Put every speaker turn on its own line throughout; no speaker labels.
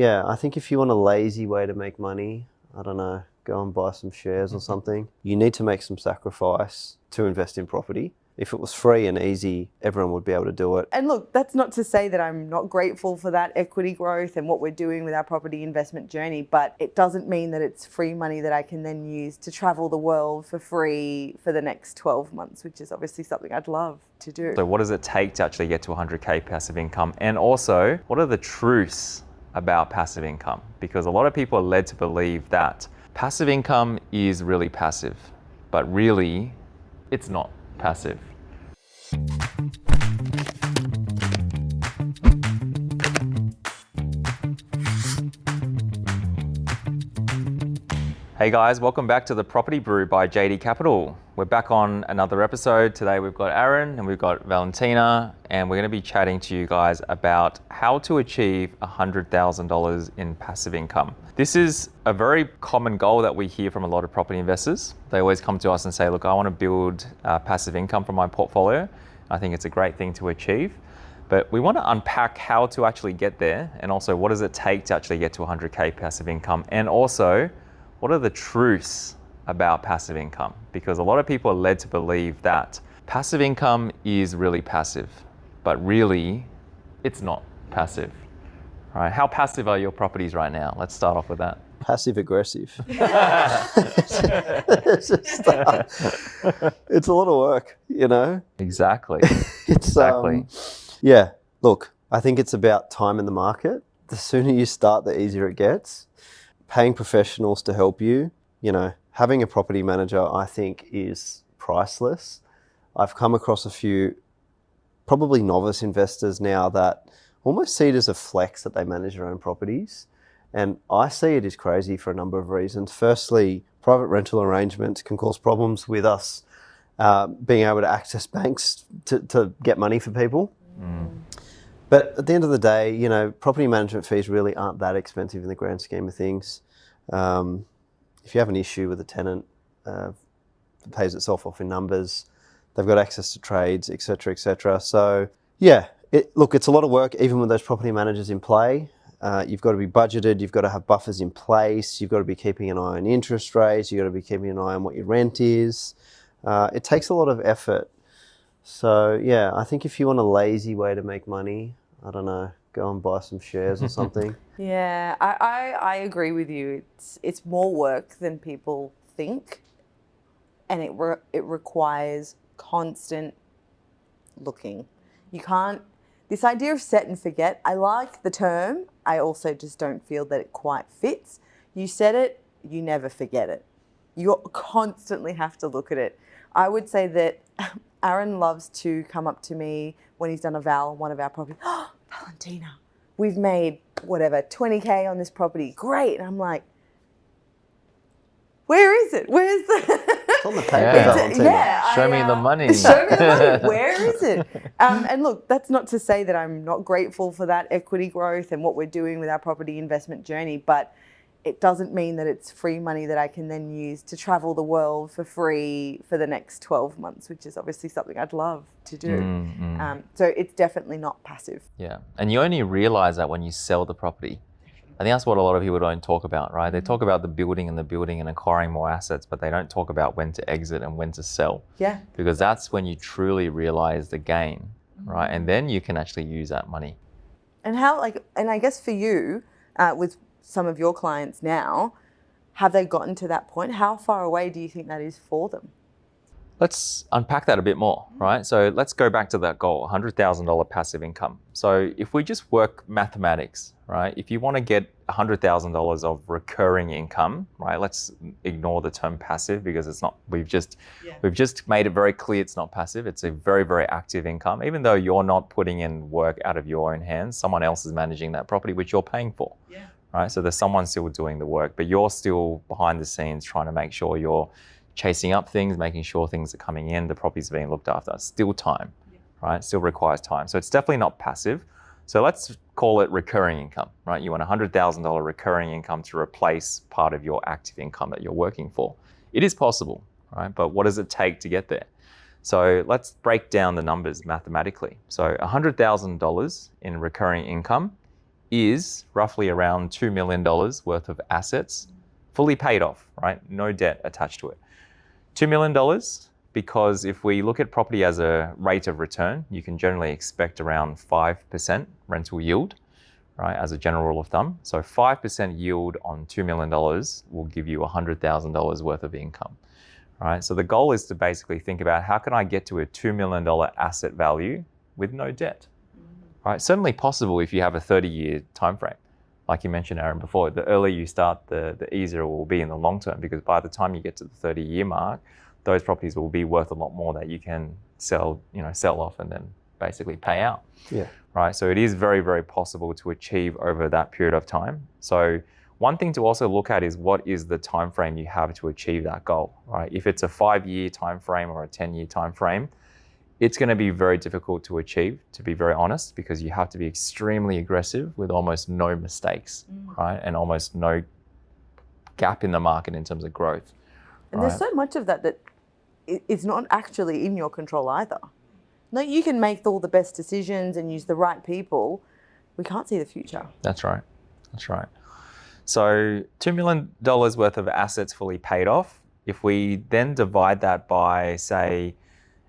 yeah, I think if you want a lazy way to make money, I don't know, go and buy some shares or something. You need to make some sacrifice to invest in property. If it was free and easy, everyone would be able to do it.
And look, that's not to say that I'm not grateful for that equity growth and what we're doing with our property investment journey, but it doesn't mean that it's free money that I can then use to travel the world for free for the next 12 months, which is obviously something I'd love to do.
So what does it take to actually get to 100K passive income? And also, what are the truths about passive income? Because a lot of people are led to believe that passive income is really passive, but really, it's not passive. Hey guys, welcome back to the Property Brew by JD Capital. We're back on another episode. Today we've got Aron and we've got Valentina, and we're going to be chatting to you guys about how to achieve $100,000 in passive income. This is a very common goal that we hear from a lot of property investors. They always come to us and say, look, I want to build passive income from my portfolio. I think it's a great thing to achieve. But we want to unpack how to actually get there, and also what does it take to actually get to 100K passive income, and also what are the truths about passive income? Because a lot of people are led to believe that passive income is really passive, but really it's not passive. All right, how passive are your properties right now? Let's start off with that.
Passive aggressive. It's a lot of work, you know?
Exactly.
Exactly. Yeah, look, I think it's about time in the market. The sooner you start, the easier it gets. Paying professionals to help you, you know, having a property manager, I think, is priceless. I've come across a few probably novice investors now that almost see it as a flex that they manage their own properties. And I see it as crazy for a number of reasons. Firstly, private rental arrangements can cause problems with us being able to access banks to get money for people. But at the end of the day, you know, property management fees really aren't that expensive in the grand scheme of things. If you have an issue with a tenant, it pays itself off in numbers. They've got access to trades, et cetera, et cetera. So yeah, look, it's a lot of work, even with those property managers in play. You've got to be budgeted. You've got to have buffers in place. You've got to be keeping an eye on interest rates. You've got to be keeping an eye on what your rent is. It takes a lot of effort. So yeah, I think if you want a lazy way to make money, I don't know, go and buy some shares or something.
Yeah, I agree with you. It's more work than people think, and it requires constant looking. You can't, this idea of set and forget, I like the term. I also just don't feel that it quite fits. You set it, you never forget it. You constantly have to look at it. I would say that Aron loves to come up to me when he's done a val on one of our properties. Oh, Valentina, we've made whatever, 20K on this property. Great. And I'm like, where is it? Where's the...
It's on the paper, Valentina.
Yeah,
Show me the money.
Show me the money. Where is it? And look, that's not to say that I'm not grateful for that equity growth and what we're doing with our property investment journey, but it doesn't mean that it's free money that I can then use to travel the world for free for the next 12 months, which is obviously something I'd love to do. So it's definitely not passive.
Yeah, and you only realize that when you sell the property. I think that's what a lot of people don't talk about, right? They talk about the building and acquiring more assets, but they don't talk about when to exit and when to sell.
Yeah.
Because that's when you truly realize the gain, right? And then you can actually use that money.
And how, and I guess for you, with some of your clients now, have they gotten to that point? How far away do you think that is for them?
Let's unpack that a bit more, right? So let's go back to that goal, $100,000 passive income. So if we just work mathematics, right? If you want to get $100,000 of recurring income, right? Let's ignore the term passive because it's not, we've just made it very clear it's not passive. It's a very, very active income. Even though you're not putting in work out of your own hands, someone else is managing that property, which you're paying for.
Yeah.
Right? So there's someone still doing the work, but you're still behind the scenes trying to make sure you're chasing up things, making sure things are coming in, the property's being looked after. Still time, right? Still requires time. So it's definitely not passive. So let's call it recurring income, right? You want $100,000 recurring income to replace part of your active income that you're working for. It is possible, right? But what does it take to get there? So let's break down the numbers mathematically. So $100,000 in recurring income is roughly around $2 million worth of assets fully paid off, right? No debt attached to it. $2 million, because if we look at property as a rate of return, you can generally expect around 5% rental yield, right, as a general rule of thumb. So 5% yield on $2 million will give you $100,000 worth of income, right? So the goal is to basically think about how can I get to a $2 million asset value with no debt, right? Certainly possible if you have a 30-year time frame. Like you mentioned, Aaron, before, the earlier you start, the easier it will be in the long term, because by the time you get to the 30-year mark, those properties will be worth a lot more that you can sell off and then basically pay out.
Yeah.
Right. So it is very, very possible to achieve over that period of time. So one thing to also look at is what is the time frame you have to achieve that goal, right? If it's a 5-year time frame or a 10-year time frame, it's going to be very difficult to achieve, to be very honest, because you have to be extremely aggressive with almost no mistakes, right? And almost no gap in the market in terms of growth.
And there's so much of that is not actually in your control either. No, you can make all the best decisions and use the right people. We can't see the future.
That's right. That's right. So $2 million worth of assets fully paid off. If we then divide that by, say,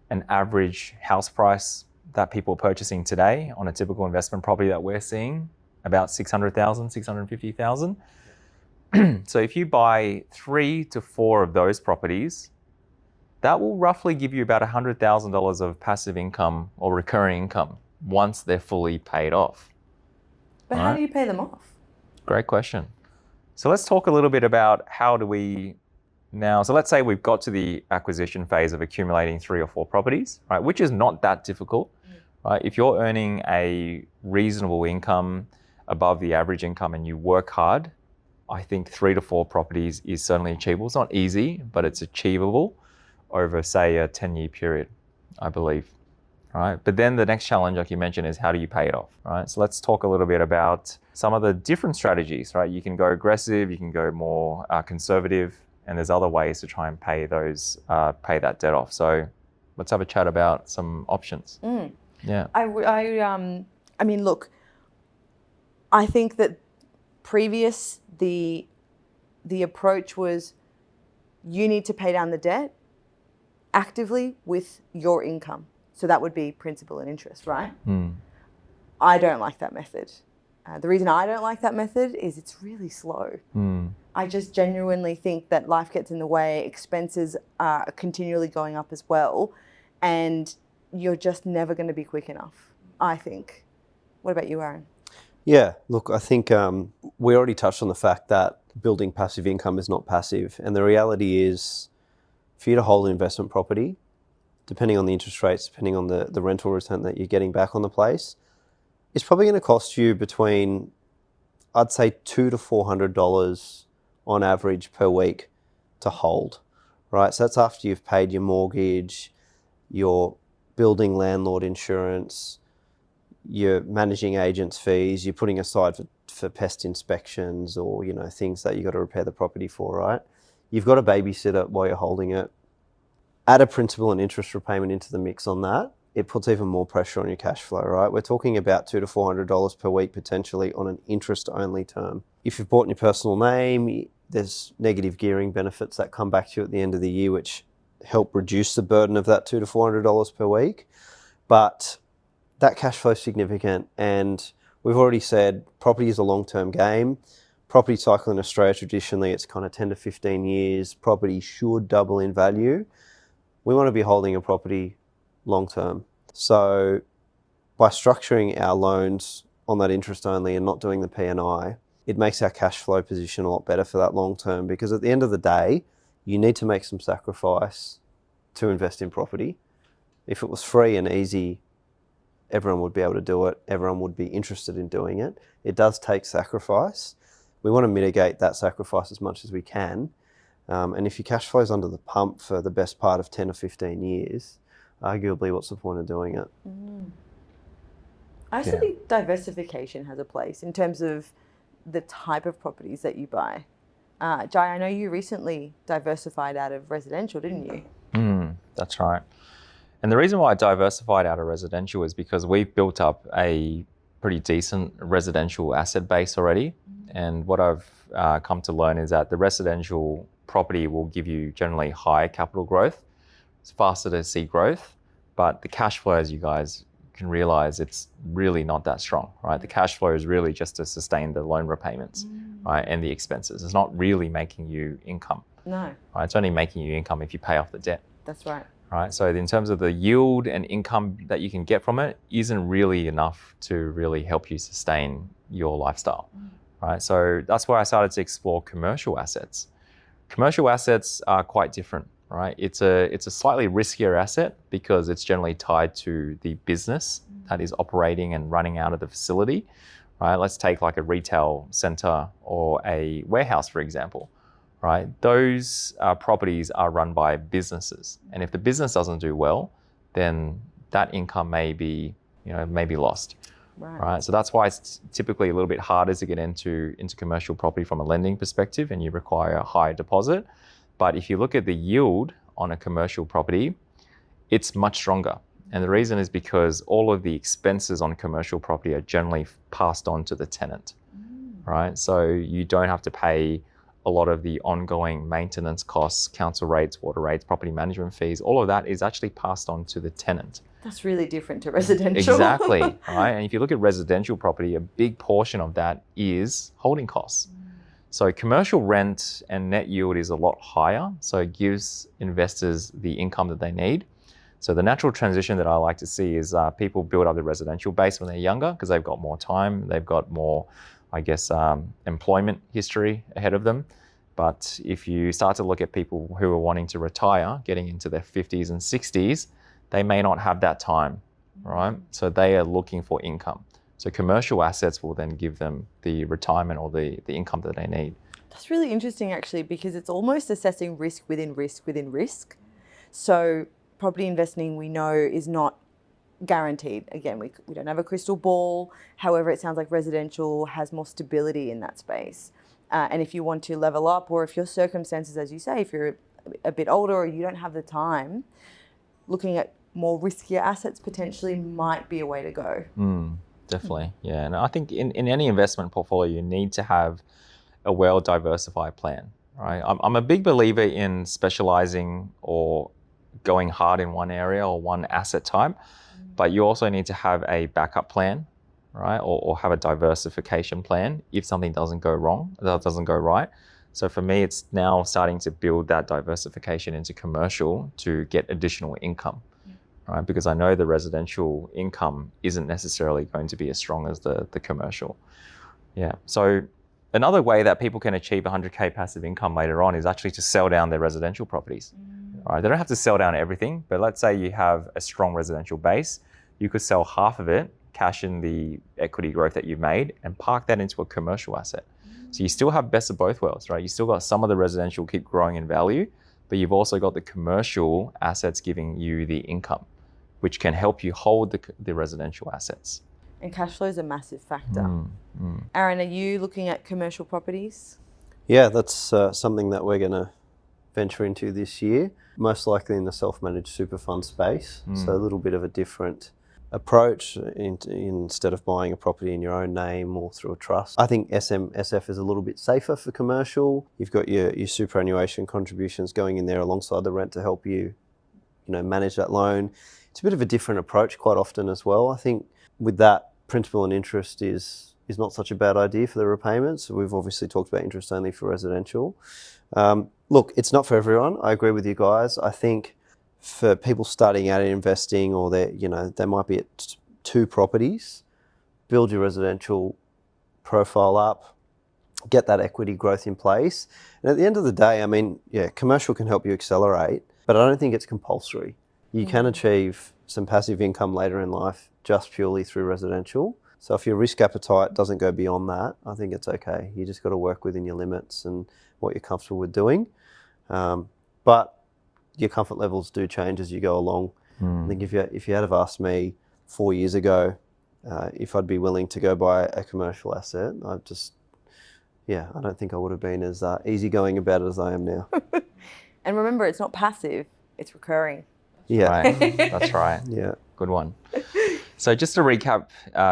an average house price that people are purchasing today on a typical investment property that we're seeing, about $600,000, $650,000. So if you buy 3 to 4 of those properties, that will roughly give you about $100,000 of passive income or recurring income once they're fully paid off.
But how do you pay them off?
Great question. So let's talk a little bit about how do we now, so let's say we've got to the acquisition phase of accumulating 3 or 4 properties, right, which is not that difficult, right? If you're earning a reasonable income above the average income and you work hard, I think 3 to 4 properties is certainly achievable. It's not easy, but it's achievable over, say, a 10-year period, I believe, right? But then the next challenge, like you mentioned, is how do you pay it off, right? So let's talk a little bit about some of the different strategies, right? You can go aggressive, you can go more conservative, and there's other ways to try and pay that debt off. So let's have a chat about some options. Yeah.
I mean, look, I think that the approach was you need to pay down the debt actively with your income. So that would be principal and interest, right? I don't like that method. The reason I don't like that method is it's really slow. I just genuinely think that life gets in the way, expenses are continually going up as well, and you're just never going to be quick enough, I think. What about you, Aaron?
Yeah, look, I think we already touched on the fact that building passive income is not passive. And the reality is, for you to hold an investment property, depending on the interest rates, depending on the rental return that you're getting back on the place, it's probably going to cost you between, I'd say, $200 to $400 on average per week to hold, right? So that's after you've paid your mortgage, your building landlord insurance, your managing agent's fees, you're putting aside for pest inspections or, things that you got to repair the property for, right? You've got a babysitter while you're holding it. Add a principal and interest repayment into the mix on that, it puts even more pressure on your cash flow, right? We're talking about $200 to $400 per week potentially on an interest-only term. If you've bought in your personal name, there's negative gearing benefits that come back to you at the end of the year, which help reduce the burden of that $200 to $400 per week. But that cash flow is significant, and we've already said property is a long-term game. Property cycle in Australia, traditionally, it's kind of 10 to 15 years. Property should double in value. We want to be holding a property long-term. So by structuring our loans on that interest only and not doing the P&I, it makes our cash flow position a lot better for that long-term, because at the end of the day, you need to make some sacrifice to invest in property. If it was free and easy, everyone would be able to do it. Everyone would be interested in doing it. It does take sacrifice. We want to mitigate that sacrifice as much as we can. And if your cash flow is under the pump for the best part of 10 or 15 years, arguably, what's the point of doing it?
I also think diversification has a place in terms of the type of properties that you buy. Jai, I know you recently diversified out of residential, didn't you?
That's right. And the reason why I diversified out of residential is because we've built up a pretty decent residential asset base already. And what I've come to learn is that the residential property will give you generally high capital growth. It's faster to see growth, but the cash flow, as you guys can realize, it's really not that strong, right? The cash flow is really just to sustain the loan repayments, right, and the expenses. It's not really making you income.
No.
Right? It's only making you income if you pay off the debt.
That's right.
Right. So in terms of the yield and income that you can get from it, isn't really enough to really help you sustain your lifestyle. Right. So that's why I started to explore commercial assets. Commercial assets are quite different. Right. It's a slightly riskier asset because it's generally tied to the business that is operating and running out of the facility. Right. Let's take like a retail center or a warehouse, for example. Right, those properties are run by businesses, and if the business doesn't do well, then that income may be lost. Right. So that's why it's typically a little bit harder to get into commercial property from a lending perspective, and you require a high deposit. But if you look at the yield on a commercial property, it's much stronger, and the reason is because all of the expenses on commercial property are generally passed on to the tenant. Right, so you don't have to pay a lot of the ongoing maintenance costs, council rates, water rates, property management fees, all of that is actually passed on to the tenant.
That's really different to residential.
Exactly, right? And if you look at residential property, a big portion of that is holding costs. So commercial rent and net yield is a lot higher, so it gives investors the income that they need. So the natural transition that I like to see is people build up the residential base when they're younger because they've got more time, they've got more, I guess, employment history ahead of them. But if you start to look at people who are wanting to retire, getting into their 50s and 60s, they may not have that time, right? So they are looking for income. So commercial assets will then give them the retirement or the income that they need.
That's really interesting, actually, because it's almost assessing risk within risk within risk. So property investing, we know, is not guaranteed. Again, we don't have a crystal ball. However, it sounds like residential has more stability in that space. And if you want to level up, or if your circumstances, as you say, if you're a bit older or you don't have the time, looking at more riskier assets potentially might be a way to go.
Definitely, yeah. And I think in any investment portfolio, you need to have a well-diversified plan, right? I'm a big believer in specializing or going hard in one area or one asset type. But you also need to have a backup plan, right? Or have a diversification plan if something doesn't go right. So for me, it's now starting to build that diversification into commercial to get additional income, right? Because I know the residential income isn't necessarily going to be as strong as the commercial. Yeah. So another way that people can achieve 100K passive income later on is actually to sell down their residential properties. All right, they don't have to sell down everything, but let's say you have a strong residential base, you could sell half of it, cash in the equity growth that you've made, and park that into a commercial asset. So you still have best of both worlds, right? You still got some of the residential keep growing in value, but you've also got the commercial assets giving you the income, which can help you hold the residential assets.
And cash flow is a massive factor. Aron, are you looking at commercial properties?
Yeah, that's something that we're going to venture into this year, most likely in the self-managed super fund space. So a little bit of a different approach instead of buying a property in your own name or through a trust. I think SF is a little bit safer for commercial. You've got your superannuation contributions going in there alongside the rent to help you manage that loan. It's a bit of a different approach quite often as well. I think with that, principal and interest is not such a bad idea for the repayments. We've obviously talked about interest only for residential. Look, it's not for everyone. I agree with you guys. I think for people starting out in investing, or they might be at 2 properties, build your residential profile up, get that equity growth in place. And at the end of the day, I mean, yeah, commercial can help you accelerate, but I don't think it's compulsory. You can achieve some passive income later in life just purely through residential. So if your risk appetite doesn't go beyond that, I think it's okay. You just got to work within your limits and what you're comfortable with doing. But your comfort levels do change as you go along. I think if you had have asked me 4 years ago if I'd be willing to go buy a commercial asset, I don't think I would have been as easygoing about it as I am now.
And remember, it's not passive, it's recurring.
Yeah.
Right. That's right.
Yeah.
Good one. So just to recap,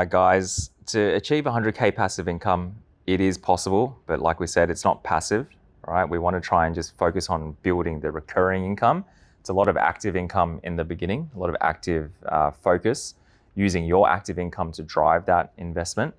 guys, to achieve 100K passive income, it is possible, but like we said, it's not passive, right? We want to try and just focus on building the recurring income. It's a lot of active income in the beginning, a lot of active focus, using your active income to drive that investment.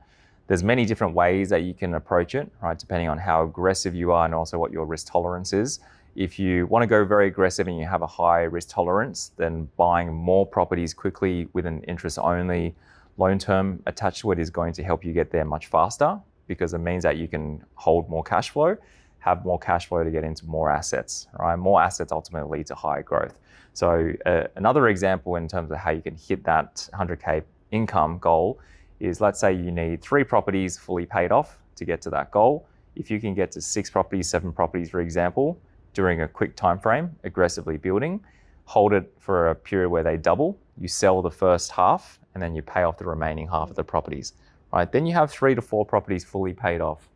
There's many different ways that you can approach it, right? Depending on how aggressive you are and also what your risk tolerance is. If you want to go very aggressive and you have a high risk tolerance, then buying more properties quickly with an interest-only loan term attached to it is going to help you get there much faster, because it means that you can hold more cash flow, have more cash flow to get into more assets, right? More assets ultimately lead to higher growth. So another example in terms of how you can hit that 100K income goal is, let's say you need 3 properties fully paid off to get to that goal. If you can get to 6 properties, 7 properties, for example, during a quick time frame, aggressively building, hold it for a period where they double, you sell the first half, and then you pay off the remaining half of the properties, right? Then you have 3 to 4 properties fully paid off.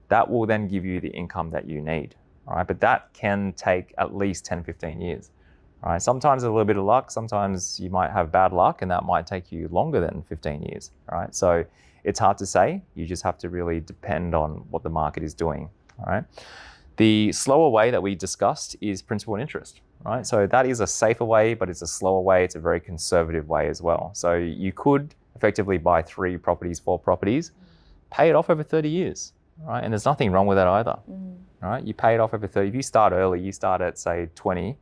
That will then give you the income that you need, right? But that can take at least 10, 15 years, right? Sometimes a little bit of luck, sometimes you might have bad luck, and that might take you longer than 15 years, right? So it's hard to say. You just have to really depend on what the market is doing, all right? The slower way that we discussed is principal and interest, right? So that is a safer way, but it's a slower way. It's a very conservative way as well. So you could effectively buy 3 properties, 4 properties, pay it off over 30 years, right? And there's nothing wrong with that either, right? You pay it off over 30. If you start early, you start at say 20,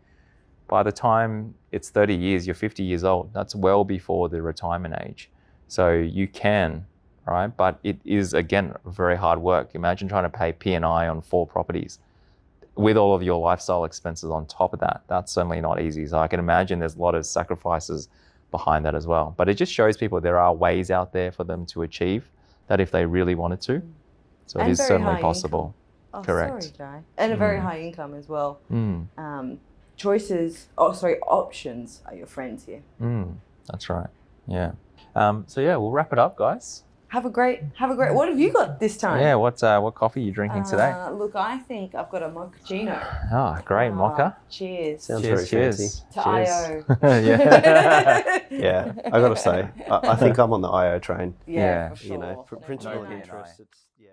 by the time it's 30 years, you're 50 years old. That's well before the retirement age. So you can, right? But it is, again, very hard work. Imagine trying to pay P&I on 4 properties with all of your lifestyle expenses on top of that. That's certainly not easy. So I can imagine there's a lot of sacrifices behind that as well. But it just shows people there are ways out there for them to achieve that if they really wanted to. So it is certainly possible.
Oh,
correct.
Sorry, Guy. And a very high income as well. Options are your friends here.
That's right. Yeah. So yeah, we'll wrap it up, guys.
Have a great. What have you got this time?
Yeah. What coffee are you drinking today?
Look, I think I've got a mochaccino.
Ah, great mocha.
Cheers.
Sounds very fancy.
To IO.
Yeah.
Yeah, I got to say, I think I'm on the IO train.
Yeah, for sure.
You know, principal
No
and interest.
P&I.
It's, yeah.